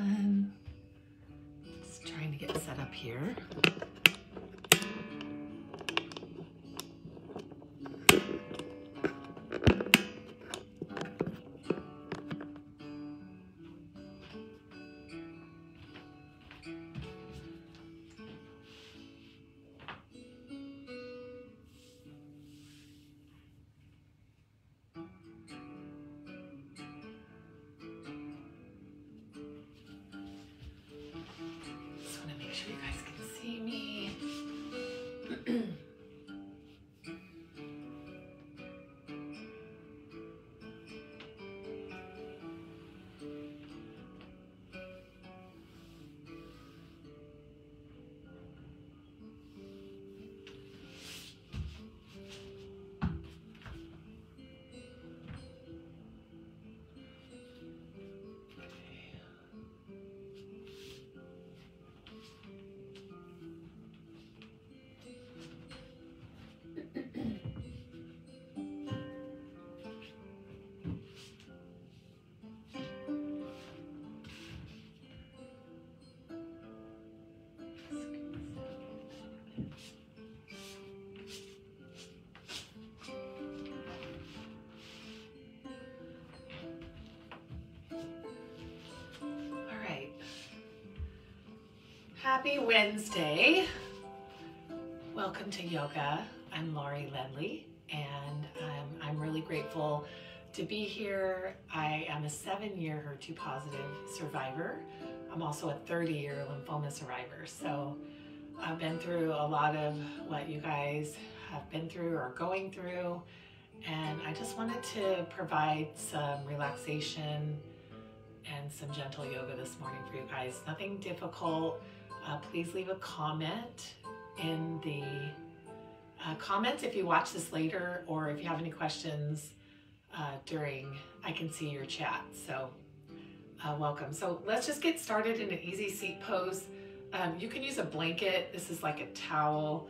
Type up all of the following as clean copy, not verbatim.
everyone. Just trying to get set up here. You guys can see me. Happy Wednesday. Welcome to yoga. I'm Lauri Leadley, and I'm really grateful to be here. I am a 7-year HER2 positive survivor. I'm also a 30-year lymphoma survivor. So I've been through a lot of what you guys have been through or going through. And I just wanted to provide some relaxation and some gentle yoga this morning for you guys. Nothing difficult. Please leave a comment in the comments if you watch this later, or if you have any questions I can see your chat. So welcome. So let's just get started in an easy seat pose. You can use a blanket. This is like a towel.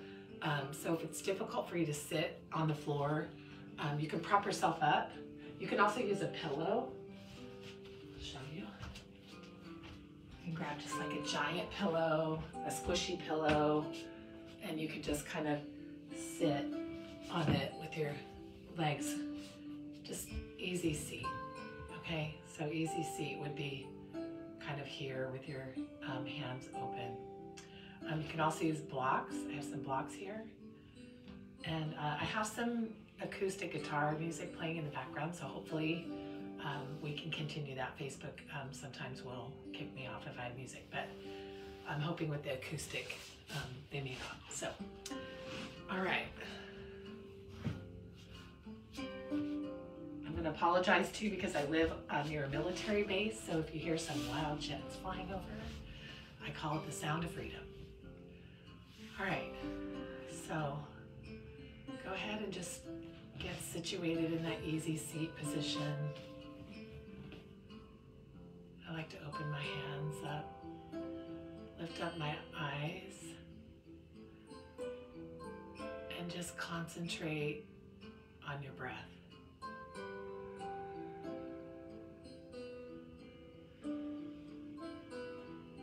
So if it's difficult for you to sit on the floor, you can prop yourself up. You can also use a pillow. I'll show you. You can grab just like a giant pillow, a squishy pillow, and you can just kind of sit on it with your legs. Just easy seat, okay? So easy seat would be kind of here with your hands open. You can also use blocks. I have some blocks here. And I have some acoustic guitar music playing in the background, so hopefully we can continue that. Facebook sometimes will kick me off if I have music, but I'm hoping with the acoustic they may not. So, all right. I'm going to apologize too because I live near a military base, so if you hear some loud jets flying over, I call it the sound of freedom. All right, so go ahead and just get situated in that easy seat position. I like to open my hands up, lift up my eyes, and just concentrate on your breath.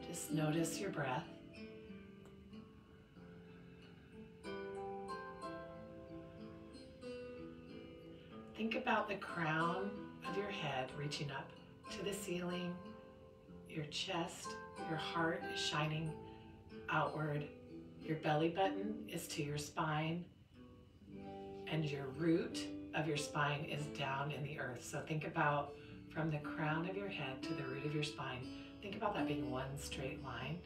Just notice your breath. Think about the crown of your head reaching up to the ceiling. Your chest, your heart is shining outward. Your belly button is to your spine, and your root of your spine is down in the earth. So think about from the crown of your head to the root of your spine. Think about that being one straight line.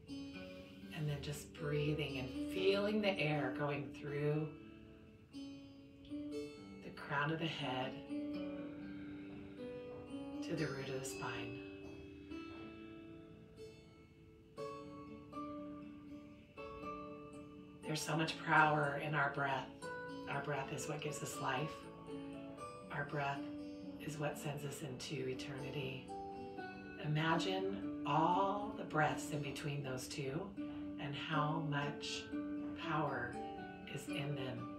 And then just breathing and feeling the air going through the crown of the head to the root of the spine. There's so much power in our breath. Our breath is what gives us life. Our breath is what sends us into eternity. Imagine all the breaths in between those two and how much power is in them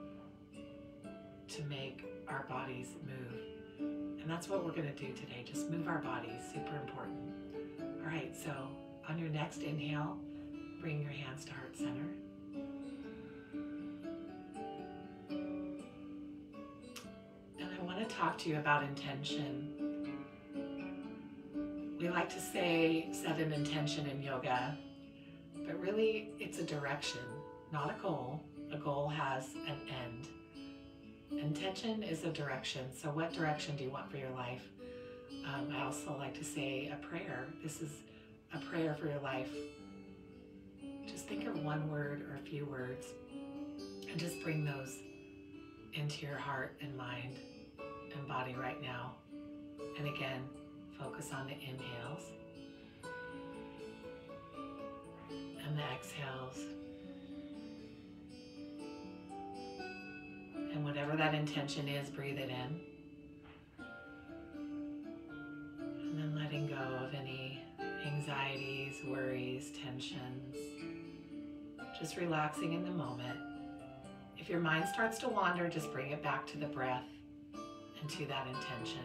to make our bodies move. And that's what we're going to do today. Just move our bodies. Super important. All right. right, so on your next inhale, bring your hands to heart center. And I want to talk to you about intention. We like to say set an intention in yoga, but really it's a direction, not a goal. A goal has an end. Intention is a direction. So what direction do you want for your life? I also like to say a prayer. This is a prayer for your life. Just think of one word or a few words and just bring those into your heart and mind and body right now. And again, focus on the inhales and the exhales. And whatever that intention is, breathe it in. And then letting go of any anxieties, worries, tensions. Just relaxing in the moment. If your mind starts to wander, just bring it back to the breath and to that intention,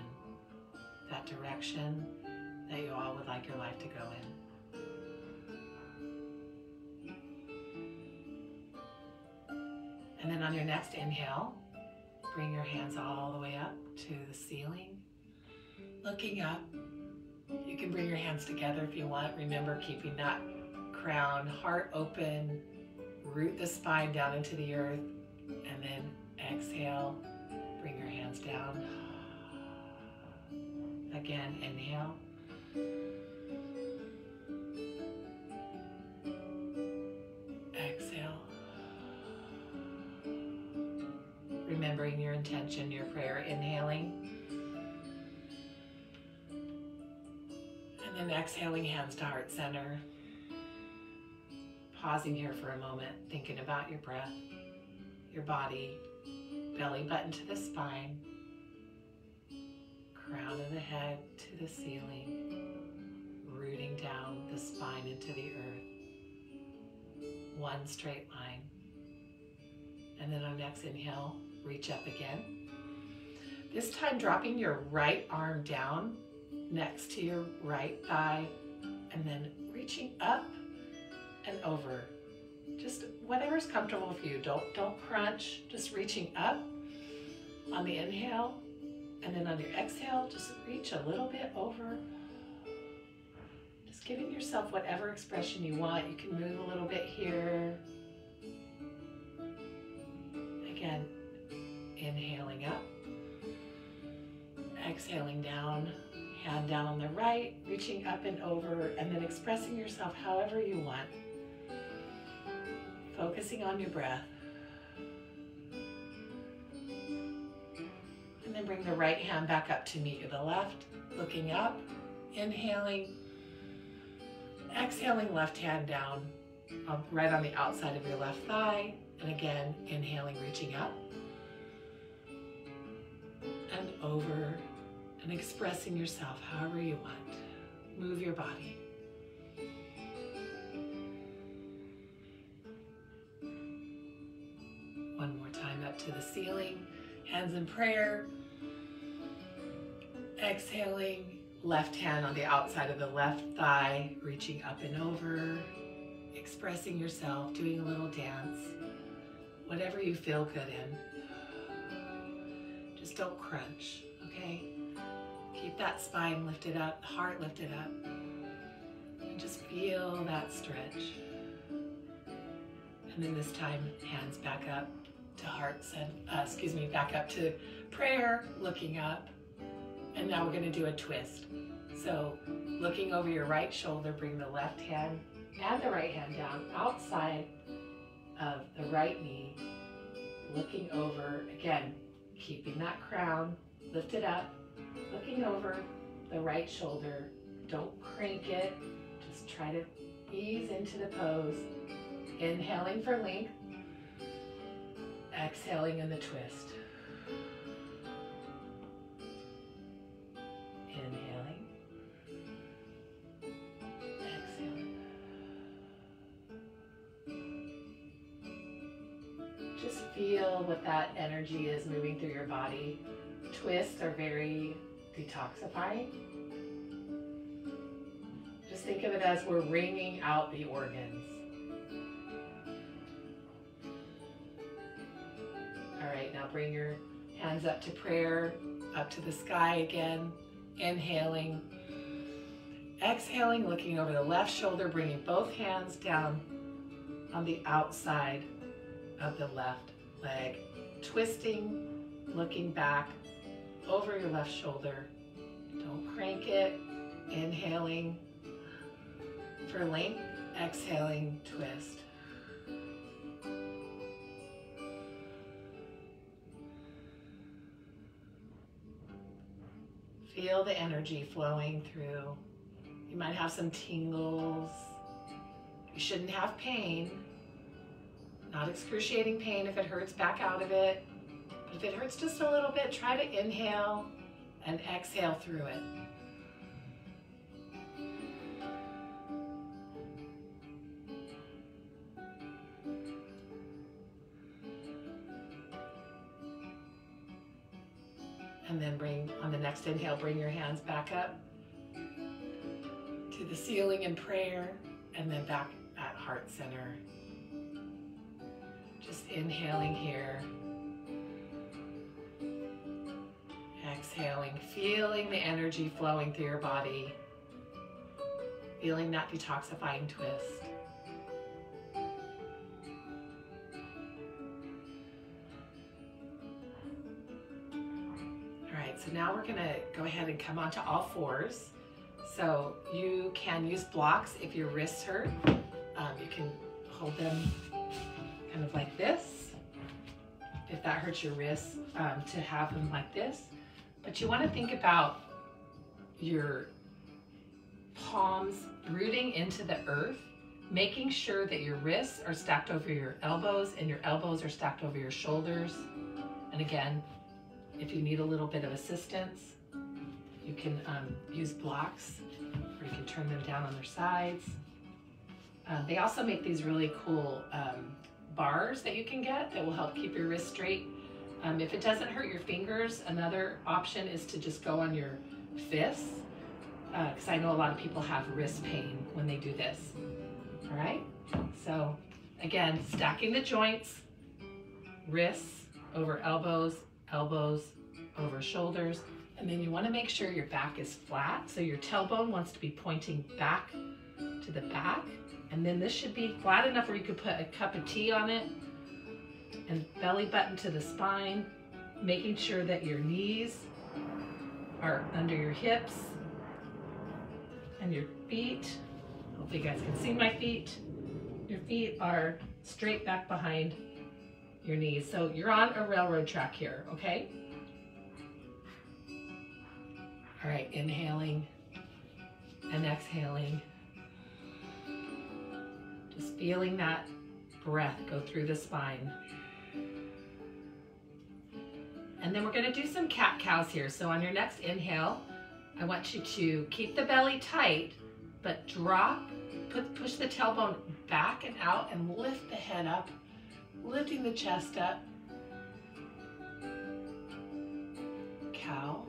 that direction that you all would like your life to go in. And then on your next inhale, bring your hands all the way up to the ceiling. Looking up, you can bring your hands together if you want. Remember, keeping that crown, heart open, root the spine down into the earth, and then exhale, bring your hands down. Again, inhale. Exhale. Remembering your intention, your prayer, inhaling. And then exhaling, hands to heart center. Pausing here for a moment, thinking about your breath, your body, belly button to the spine, crown of the head to the ceiling, rooting down the spine into the earth. One straight line. And then on next inhale, reach up again. This time dropping your right arm down next to your right thigh, and then reaching up and over. Just whatever's comfortable for you. Don't crunch, just reaching up on the inhale, and then on your exhale, just reach a little bit over. Just giving yourself whatever expression you want. You can move a little bit here. Again, inhaling up, exhaling down, hand down on the right, reaching up and over, and then expressing yourself however you want. Focusing on your breath. And then bring the right hand back up to meet the left, looking up, inhaling, exhaling, left hand down, right on the outside of your left thigh, and again, inhaling, reaching up, and over, and expressing yourself however you want. Move your body. One more time up to the ceiling, hands in prayer. Exhaling, left hand on the outside of the left thigh, reaching up and over, expressing yourself, doing a little dance, whatever you feel good in. Just don't crunch, okay? Keep that spine lifted up, heart lifted up, and just feel that stretch. And then this time, hands back up to hearts and, back up to prayer, looking up. And now we're gonna do a twist. So looking over your right shoulder, bring the left hand and the right hand down outside of the right knee, looking over, again, keeping that crown lifted up, looking over the right shoulder. Don't crank it, just try to ease into the pose. Inhaling for length, exhaling in the twist. Inhaling, exhaling. Just feel what that energy is moving through your body. Twists are very detoxifying. Just think of it as we're wringing out the organs. All right, now bring your hands up to prayer, up to the sky again. Inhaling. Exhaling, looking over the left shoulder, bringing both hands down on the outside of the left leg. Twisting, looking back over your left shoulder. Don't crank it. Inhaling for length, exhaling, twist. Feel the energy flowing through. You might have some tingles. You shouldn't have pain. Not excruciating pain. If it hurts, back out of it. But if it hurts just a little bit, try to inhale and exhale through it. And then on the next inhale, bring your hands back up to the ceiling in prayer, and then back at heart center. Just inhaling here. Exhaling, feeling the energy flowing through your body. Feeling that detoxifying twist. So now we're going to go ahead and come onto all fours. So you can use blocks if your wrists hurt. You can hold them kind of like this, if that hurts your wrists, to have them like this. But you want to think about your palms rooting into the earth, making sure that your wrists are stacked over your elbows and your elbows are stacked over your shoulders. And again, if you need a little bit of assistance, you can use blocks, or you can turn them down on their sides. They also make these really cool bars that you can get that will help keep your wrist straight. If it doesn't hurt your fingers, another option is to just go on your fists, because I know a lot of people have wrist pain when they do this. All right, so again, stacking the joints, wrists over elbows, elbows over shoulders, and then you want to make sure your back is flat, so your tailbone wants to be pointing back to the back, and then this should be flat enough where you could put a cup of tea on it, and belly button to the spine, making sure that your knees are under your hips and your feet. Hopefully you guys can see my feet. Your feet are straight back behind your knees. So you're on a railroad track here, okay? All right, inhaling and exhaling. Just feeling that breath go through the spine. And then we're gonna do some cat-cows here. So on your next inhale, I want you to keep the belly tight, but drop, push the tailbone back and out and lift the head up, lifting the chest up. Cow.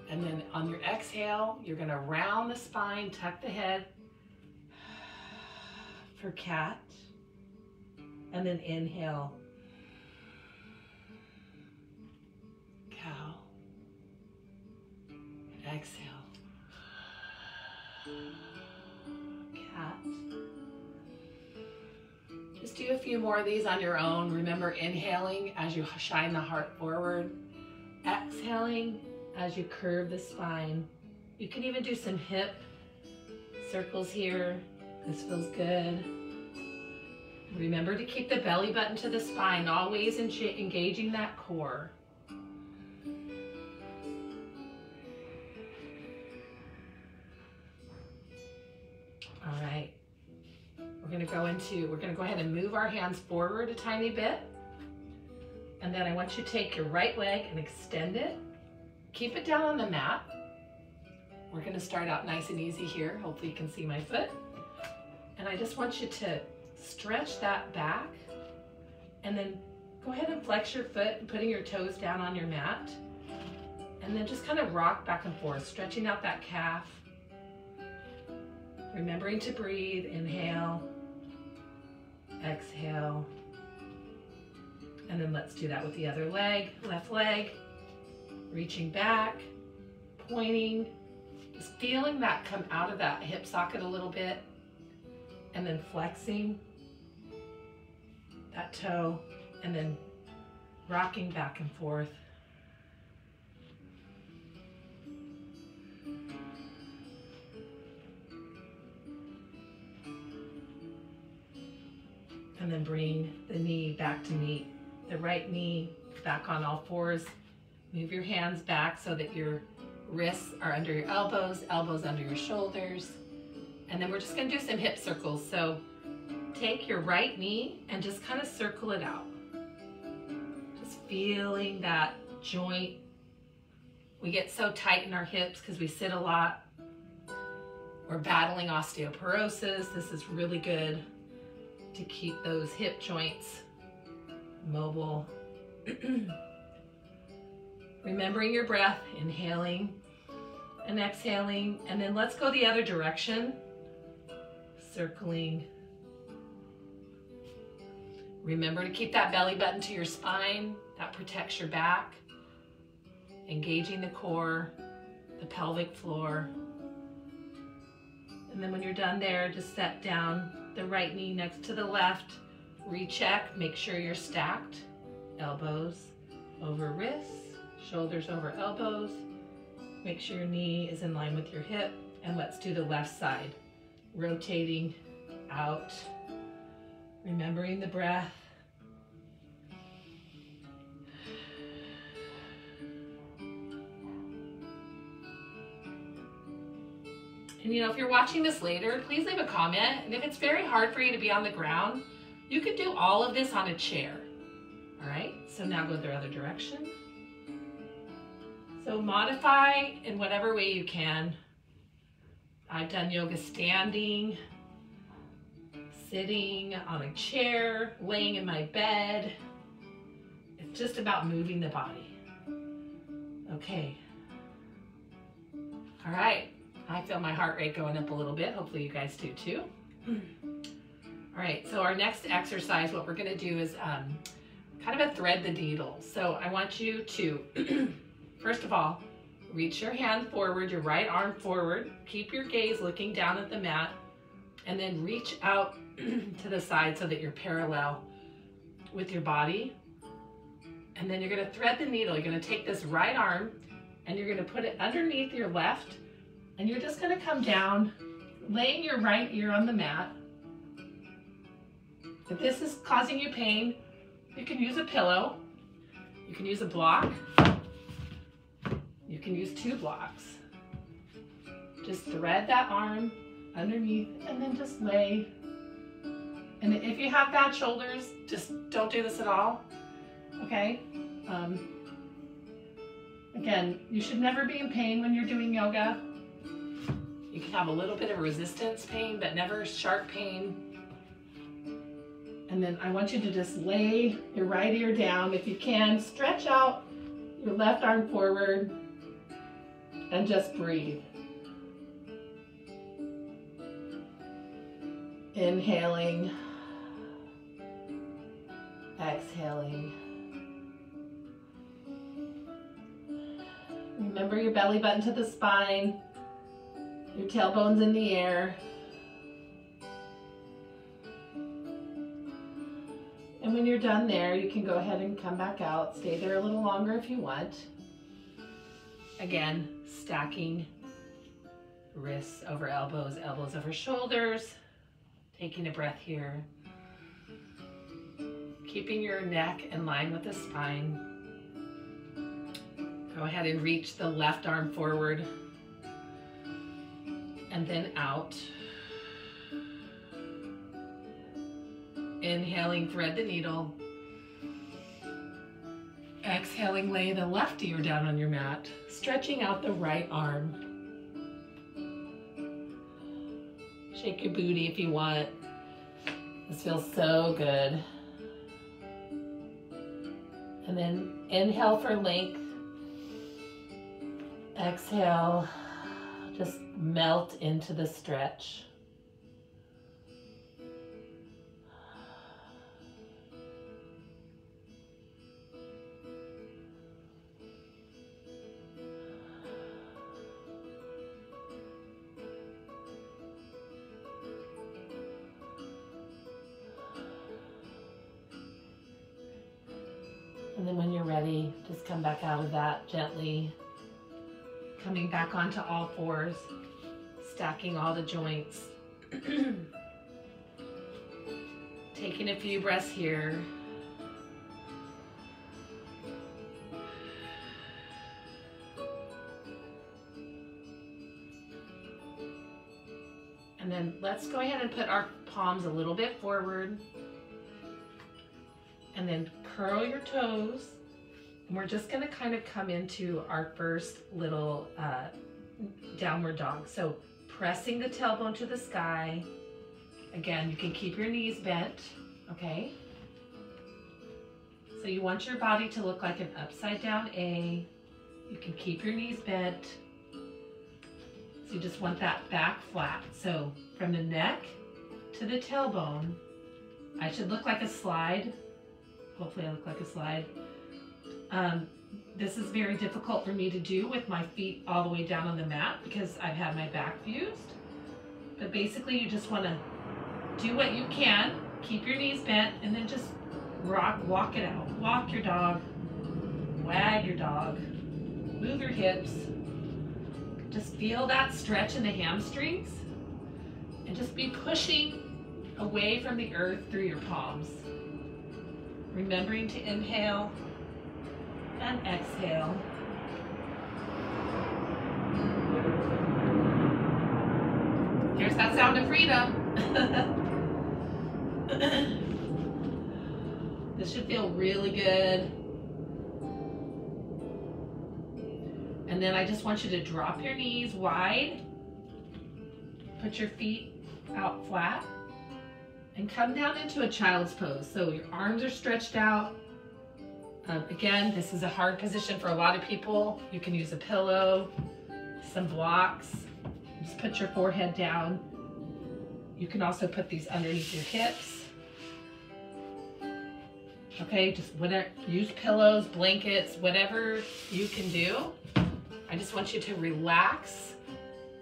And then on your exhale, you're gonna round the spine, tuck the head for cat. And then inhale. Cow. And exhale. Cat. Just do a few more of these on your own. Remember, inhaling as you shine the heart forward. Exhaling as you curve the spine. You can even do some hip circles here. This feels good. Remember to keep the belly button to the spine, always engaging that core. All right. We're gonna go ahead and move our hands forward a tiny bit. And then I want you to take your right leg and extend it. Keep it down on the mat. We're gonna start out nice and easy here. Hopefully you can see my foot. And I just want you to stretch that back, and then go ahead and flex your foot, putting your toes down on your mat. And then just kind of rock back and forth, stretching out that calf. Remembering to breathe, inhale, exhale, and then let's do that with the other leg, left leg, reaching back, pointing, just feeling that come out of that hip socket a little bit, and then flexing that toe, and then rocking back and forth. And then bring the knee back to meet the right knee back on all fours. Move your hands back so that your wrists are under your elbows, elbows under your shoulders. And then we're just gonna do some hip circles. So take your right knee and just kind of circle it out. Just feeling that joint. We get so tight in our hips because we sit a lot. We're battling osteoporosis. This is really good to keep those hip joints mobile. Remembering your breath, inhaling and exhaling, and then let's go the other direction, circling. Remember to keep that belly button to your spine. That protects your back, engaging the core, the pelvic floor. And then when you're done there, just set down the right knee next to the left. Recheck, make sure you're stacked. Elbows over wrists, shoulders over elbows. Make sure your knee is in line with your hip. And let's do the left side. Rotating out, remembering the breath. And you know, if you're watching this later, please leave a comment. And if it's very hard for you to be on the ground, you could do all of this on a chair. All right, so now go the other direction. So modify in whatever way you can. I've done yoga standing, sitting on a chair, laying in my bed. It's just about moving the body. Okay. All right. I feel my heart rate going up a little bit. Hopefully you guys do too. All right, so our next exercise, what we're gonna do is kind of a thread the needle. So I want you to, first of all, reach your hand forward, your right arm forward. Keep your gaze looking down at the mat, and then reach out to the side so that you're parallel with your body. And then you're gonna thread the needle. You're gonna take this right arm and you're gonna put it underneath your left, and you're just gonna come down, laying your right ear on the mat. If this is causing you pain, you can use a pillow, you can use a block, you can use 2 blocks. Just thread that arm underneath and then just lay. And if you have bad shoulders, just don't do this at all, okay? Again, you should never be in pain when you're doing yoga. You can have a little bit of resistance pain, but never sharp pain. And then I want you to just lay your right ear down. If you can, stretch out your left arm forward and just breathe. Inhaling, exhaling. Remember your belly button to the spine, your tailbone's in the air. And when you're done there, you can go ahead and come back out. Stay there a little longer if you want. Again, stacking wrists over elbows, elbows over shoulders. Taking a breath here. Keeping your neck in line with the spine. Go ahead and reach the left arm forward and then out. Inhaling, thread the needle. Exhaling, lay the left ear down on your mat, stretching out the right arm. Shake your booty if you want. This feels so good. And then inhale for length. Exhale, just melt into the stretch. And then when you're ready, just come back out of that gently, coming back onto all fours, stacking all the joints. Taking a few breaths here. And then let's go ahead and put our palms a little bit forward. And then curl your toes. And we're just gonna kind of come into our first little downward dog. So pressing the tailbone to the sky. Again, you can keep your knees bent, okay? So you want your body to look like an upside down A. You can keep your knees bent. So you just want that back flat. So from the neck to the tailbone, I should look like a slide. Hopefully I look like a slide. This is very difficult for me to do with my feet all the way down on the mat because I've had my back fused. But basically you just want to do what you can, keep your knees bent, and then just walk it out. Walk your dog, wag your dog, move your hips. Just feel that stretch in the hamstrings and just be pushing away from the earth through your palms. Remembering to inhale and exhale. Here's that sound of freedom. This should feel really good. And then I just want you to drop your knees wide, put your feet out flat, and come down into a child's pose. So your arms are stretched out. Again, this is a hard position for a lot of people. You can use a pillow, some blocks. Just put your forehead down. You can also put these underneath your hips. Okay, just whatever, use pillows, blankets, whatever you can do. I just want you to relax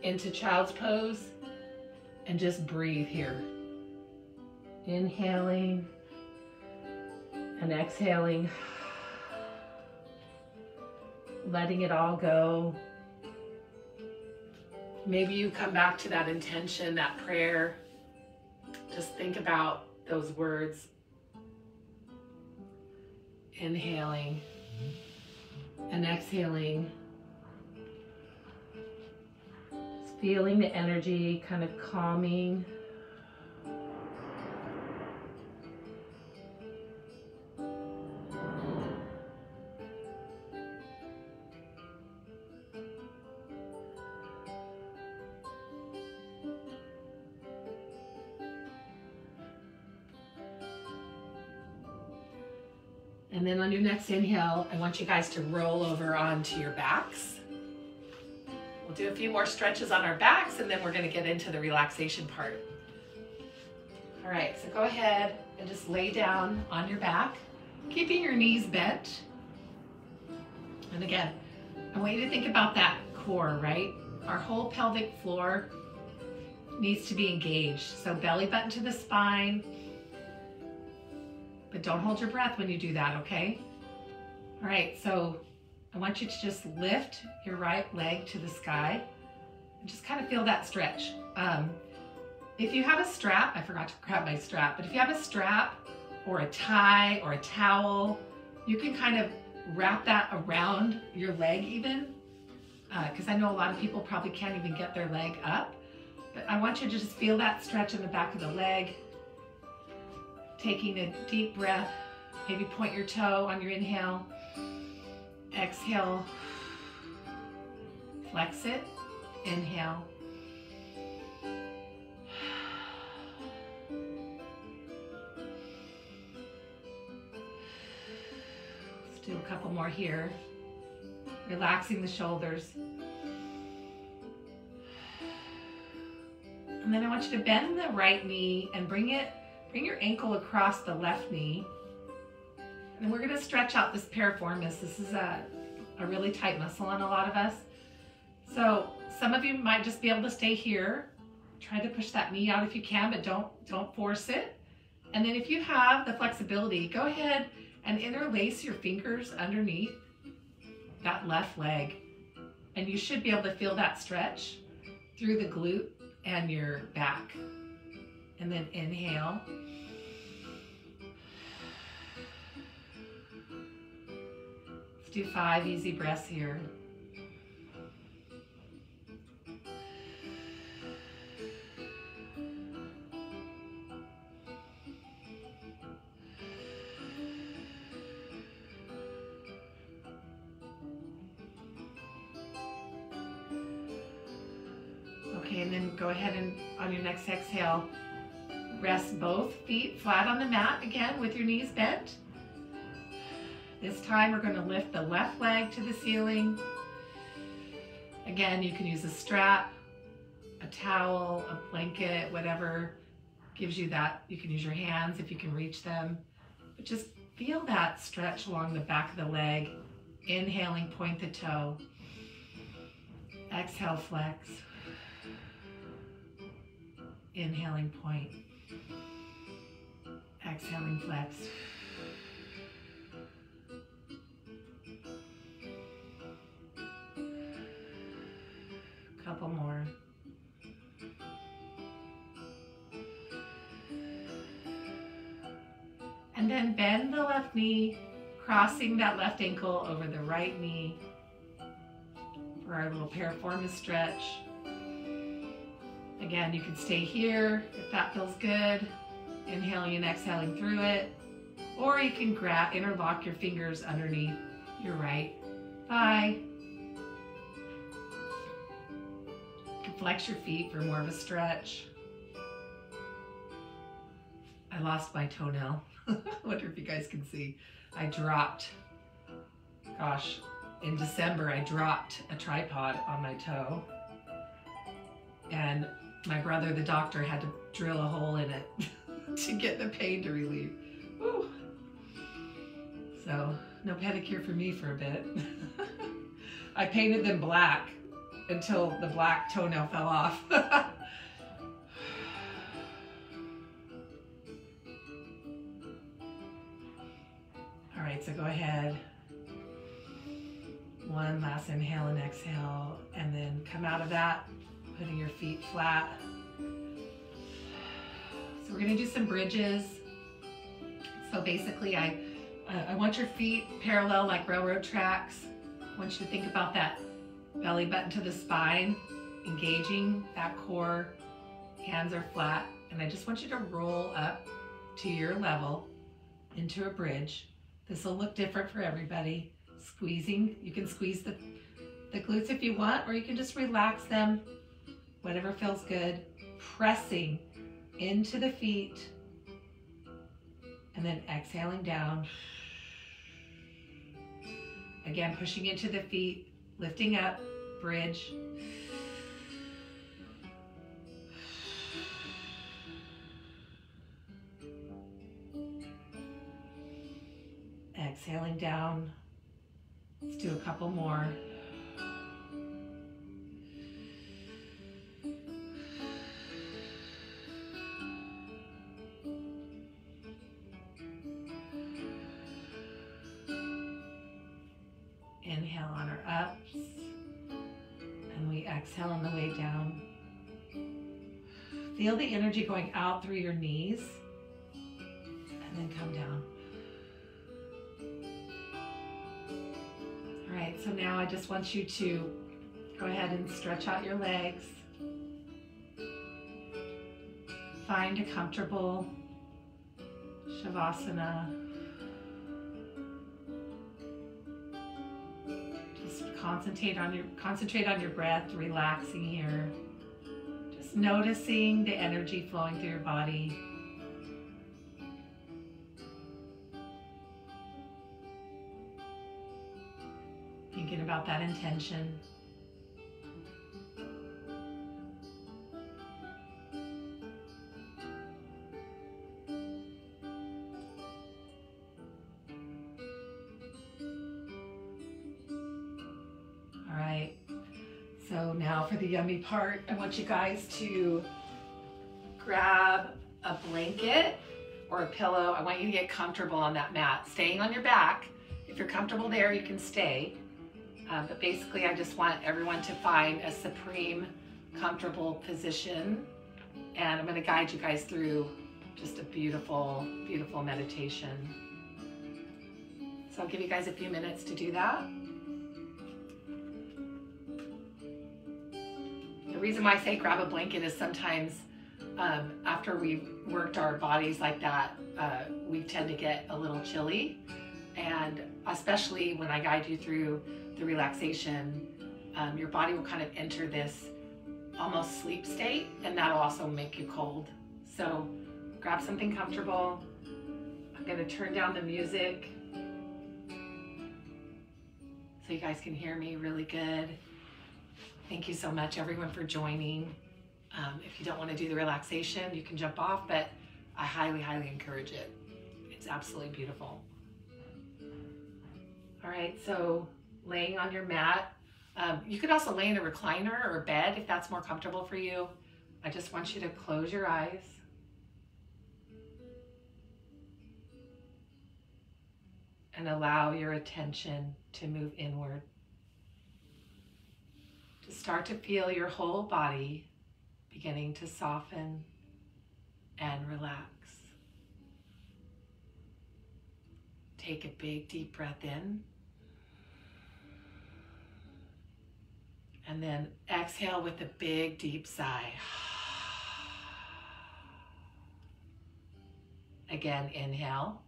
into child's pose and just breathe here. Inhaling and exhaling, letting it all go. Maybe you come back to that intention, that prayer. Just think about those words. Inhaling and exhaling. Just feeling the energy kind of calming. And then on your next inhale, I want you guys to roll over onto your backs. We'll do a few more stretches on our backs and then we're gonna get into the relaxation part. All right, so go ahead and just lay down on your back, keeping your knees bent. And again, I want you to think about that core, right? Our whole pelvic floor needs to be engaged. So belly button to the spine, but don't hold your breath when you do that, okay? All right, so I want you to just lift your right leg to the sky and just kind of feel that stretch. If you have a strap, I forgot to grab my strap, but if you have a strap or a tie or a towel, you can kind of wrap that around your leg even, because I know a lot of people probably can't even get their leg up, but I want you to just feel that stretch in the back of the leg. Taking a deep breath, maybe point your toe on your inhale, exhale, flex it, inhale. Let's do a couple more here. Relaxing the shoulders. And then I want you to bend the right knee and bring your ankle across the left knee. And then we're gonna stretch out this piriformis. This is a really tight muscle on a lot of us. So some of you might just be able to stay here. Try to push that knee out if you can, but don't force it. And then if you have the flexibility, go ahead and interlace your fingers underneath that left leg. And you should be able to feel that stretch through the glute and your back. And then inhale. Let's do 5 easy breaths here. Okay, and then go ahead and on your next exhale, rest both feet flat on the mat again with your knees bent. This time we're going to lift the left leg to the ceiling. Again, you can use a strap, a towel, a blanket, whatever gives you that. You can use your hands if you can reach them. But just feel that stretch along the back of the leg. Inhaling, point the toe. Exhale, flex. Inhaling, point. Exhaling, flex. Couple more. And then bend the left knee, crossing that left ankle over the right knee for our little piriformis stretch. Again, you can stay here if that feels good, inhaling and exhaling through it, or you can interlock your fingers underneath your right thigh. You can flex your feet for more of a stretch. I lost my toenail. I wonder if you guys can see. I dropped, gosh, in December I dropped a tripod on my toe, and my brother, the doctor, had to drill a hole in it to get the pain to relieve. Woo. So no pedicure for me for a bit. I painted them black until the black toenail fell off. All right, so go ahead. One last inhale and exhale, and then come out of that, putting your feet flat. So we're gonna do some bridges. So basically I want your feet parallel like railroad tracks. I want you to think about that belly button to the spine, engaging that core, hands are flat, and I just want you to roll up to your level into a bridge. This will look different for everybody. Squeezing, you can squeeze the glutes if you want, or you can just relax them, whatever feels good. Pressing into the feet, and then exhaling down. Again, pushing into the feet, lifting up, bridge. Exhaling down. Let's do a couple more. Inhale on our ups, and we exhale on the way down. Feel the energy going out through your knees, and then come down. All right, so now I just want you to go ahead and stretch out your legs. Find a comfortable Shavasana. Just concentrate on your breath, relaxing here. Just noticing the energy flowing through your body. Thinking about that intention. All right, so now for the yummy part, I want you guys to grab a blanket or a pillow. I want you to get comfortable on that mat, staying on your back. If you're comfortable there, you can stay. But basically, I just want everyone to find a supreme, comfortable position. And I'm going to guide you guys through just a beautiful, beautiful meditation. So I'll give you guys a few minutes to do that. The reason why I say grab a blanket is sometimes after we've worked our bodies like that, we tend to get a little chilly. And especially when I guide you through the relaxation, your body will kind of enter this almost sleep state, and that'll also make you cold. So grab something comfortable. I'm going to turn down the music so you guys can hear me really good. Thank you so much, everyone, for joining. If you don't want to do the relaxation, you can jump off, but I highly, highly encourage it. It's absolutely beautiful. All right, so laying on your mat. You could also lay in a recliner or a bed if that's more comfortable for you. I just want you to close your eyes. And allow your attention to move inward. To start to feel your whole body beginning to soften and relax. Take a big deep breath in. And then exhale with a big deep sigh. Again, inhale.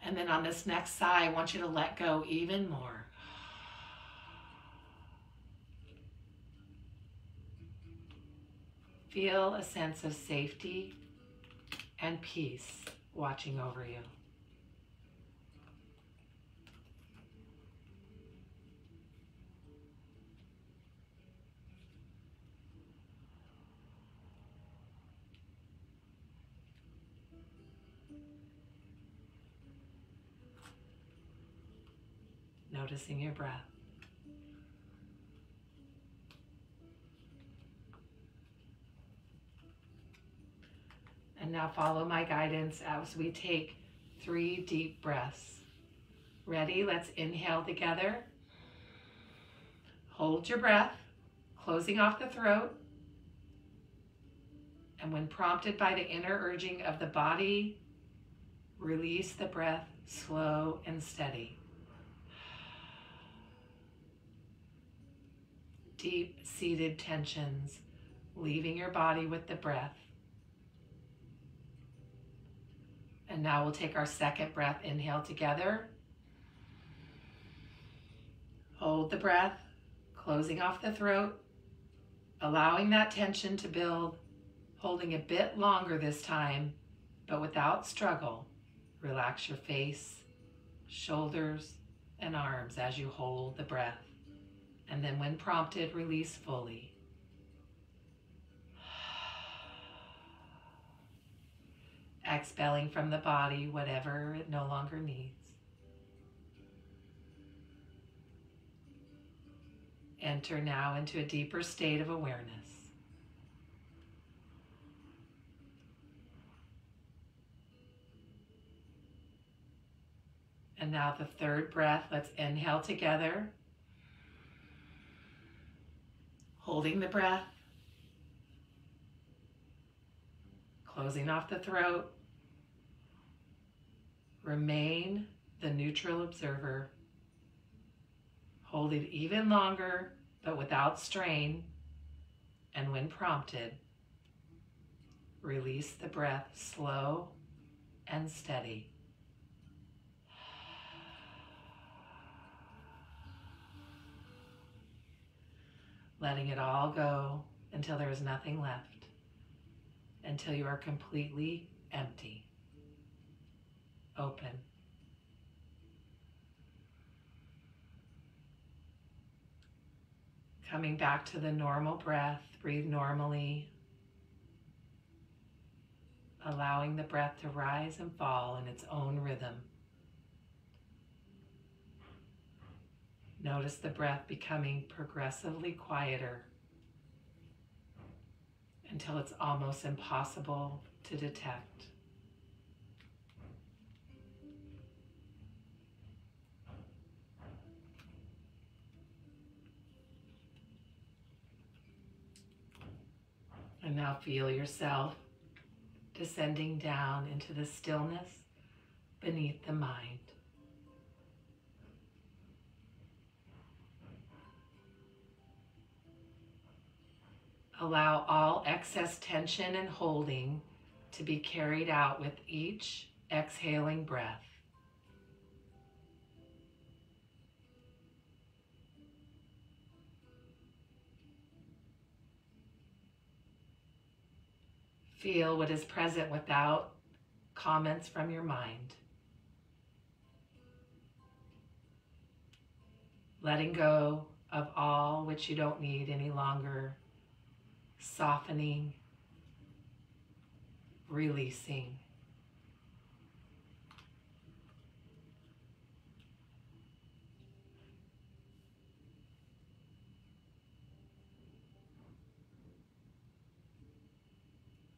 And then on this next sigh, I want you to let go even more. Feel a sense of safety and peace watching over you. Noticing your breath. And now follow my guidance as we take 3 deep breaths. Ready? Let's inhale together. Hold your breath, closing off the throat. And when prompted by the inner urging of the body, release the breath slow and steady. Deep-seated tensions, leaving your body with the breath. And now we'll take our second breath, inhale together. Hold the breath, closing off the throat, allowing that tension to build, holding a bit longer this time, but without struggle. Relax your face, shoulders, and arms as you hold the breath. And then when prompted, release fully. Expelling from the body whatever it no longer needs. Enter now into a deeper state of awareness. And now the third breath, let's inhale together. Holding the breath. Closing off the throat. Remain the neutral observer. Hold it even longer, but without strain. And when prompted, release the breath slow and steady. Letting it all go until there is nothing left, until you are completely empty, open. Coming back to the normal breath, breathe normally, allowing the breath to rise and fall in its own rhythm. Notice the breath becoming progressively quieter until it's almost impossible to detect. And now feel yourself descending down into the stillness beneath the mind. Allow all excess tension and holding to be carried out with each exhaling breath. Feel what is present without comments from your mind. Letting go of all which you don't need any longer. Softening, releasing.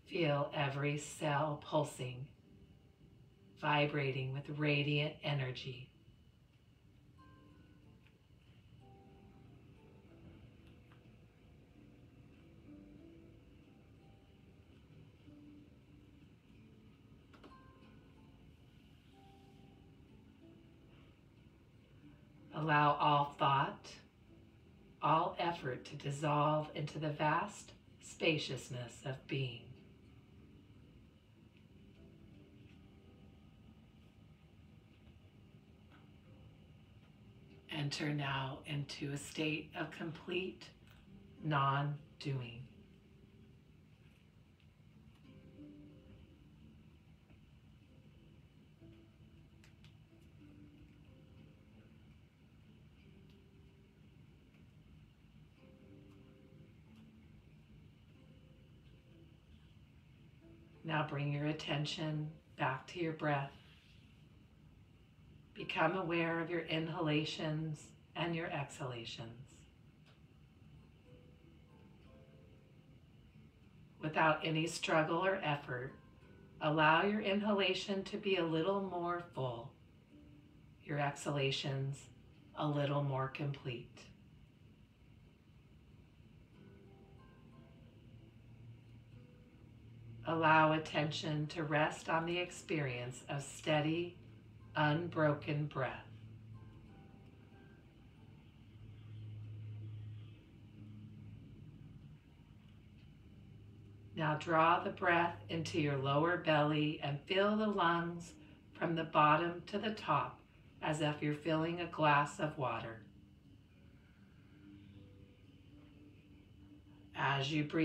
Feel every cell pulsing, vibrating with radiant energy. Allow all thought, all effort to dissolve into the vast spaciousness of being. Enter now into a state of complete non-doing. Now bring your attention back to your breath. Become aware of your inhalations and your exhalations. Without any struggle or effort, allow your inhalation to be a little more full, your exhalations a little more complete. Allow attention to rest on the experience of steady, unbroken breath. Now draw the breath into your lower belly and fill the lungs from the bottom to the top as if you're filling a glass of water. As you breathe